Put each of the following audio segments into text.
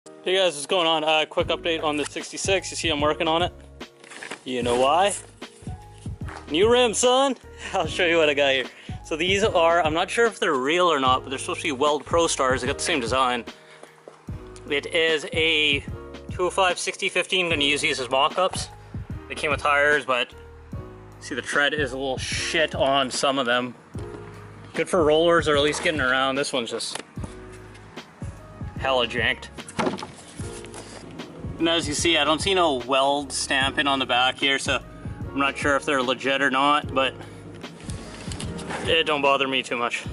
Hey guys, what's going on? Quick update on the 66. You see I'm working on it. You know why? New rim, son! I'll show you what I got here. So these are, I'm not sure if they're real or not, but they're supposed to be Weld Pro Stars. They got the same design. It is a 205 60/15. I'm gonna use these as mock-ups. They came with tires, but see the tread is a little shit on some of them. Good for rollers or at least getting around. This one's just hella janked. And as you see, I don't see no weld stamping on the back here, so I'm not sure if they're legit or not, but it don't bother me too much.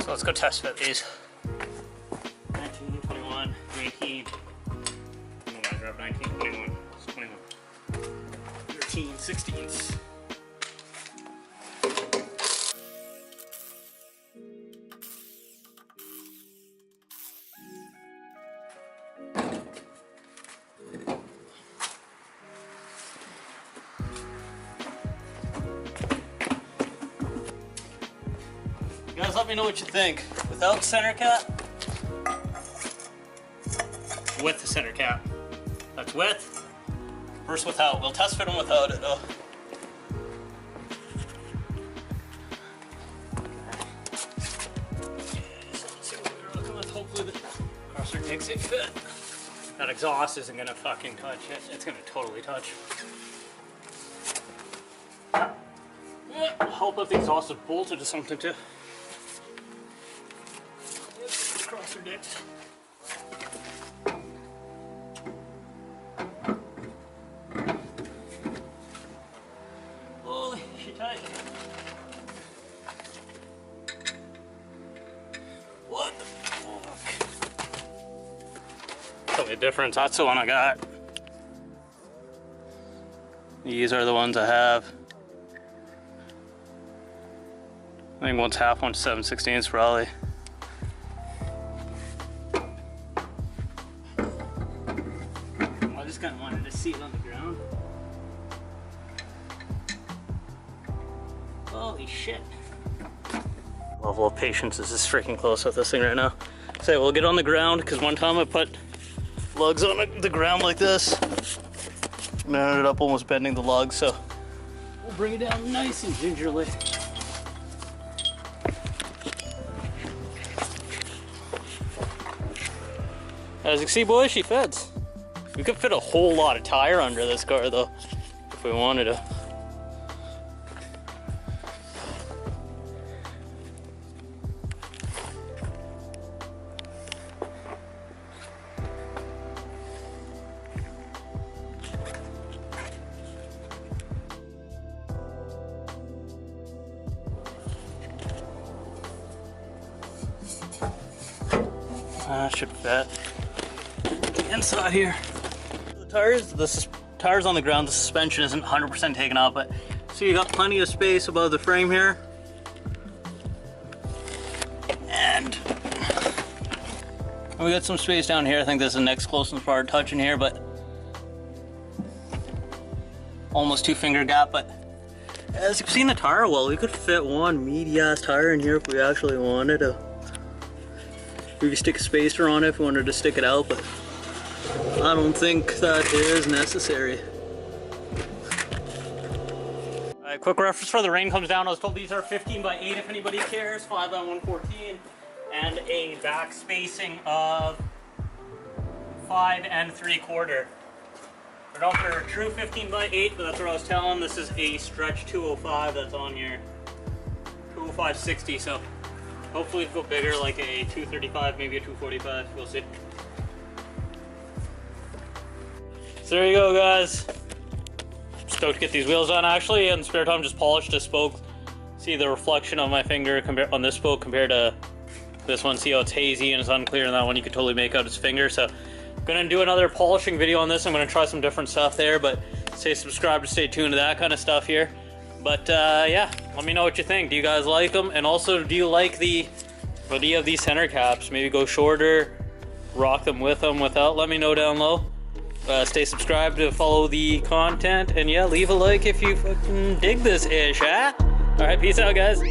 So let's go test fit these. 19, 21, 19. I'm gonna grab 19, 21, 21. 13, 16s. Guys, let me know what you think. Without center cap, with the center cap. That's with versus without. We'll test fit them without it though. So let's see what we're looking with. Hopefully the crosser takes a fit. That exhaust isn't gonna fucking touch it. It's gonna totally touch. Hope if the exhaust is bolted to something too. Crosser dicks. Holy shit tight. What the fuck? Tell me the difference. That's the one I got. These are the ones I have. I think one's half, one's 7/16 probably. I just kind of wanted to see it on the ground. Holy shit. Level of patience is just freaking close with this thing right now. So we'll get on the ground, because one time I put lugs on the ground like this and I ended up almost bending the lugs, so we'll bring it down nice and gingerly. As you can see, boys, she fits. We could fit a whole lot of tire under this car though, if we wanted to. Should fit. Inside here. The tires on the ground, the suspension isn't 100% taken out, but so you got plenty of space above the frame here. And we got some space down here. I think this is the next closest part touching here, but almost 2-finger gap. But as you can see in the tire well, we could fit one meaty ass tire in here if we actually wanted to. We could stick a spacer on it if we wanted to stick it out, but I don't think that is necessary. Alright, quick reference for the rain comes down. I was told these are 15/8 if anybody cares, 5/114, and a back spacing of 5 3/4. I don't know if they're a true 15/8, but that's what I was telling. This is a stretch 205 that's on here. 205/60, so hopefully it'll go bigger, like a 235, maybe a 245, we'll see. So there you go, guys. Stoked to get these wheels on. Actually, in spare time, just polished a spoke. See the reflection of my finger on this spoke compared to this one. See how it's hazy and it's unclear, and that one you can totally make out his finger. So I'm gonna do another polishing video on this. I'm gonna try some different stuff there, but stay subscribed to stay tuned to that kind of stuff here. But yeah, let me know what you think. Do you guys like them? And also, do you like the idea of these center caps? Maybe go shorter, rock them with them, without. Let me know down low. Stay subscribed to follow the content, and yeah, leave a like if you fucking dig this ish, huh? Alright, peace out, guys.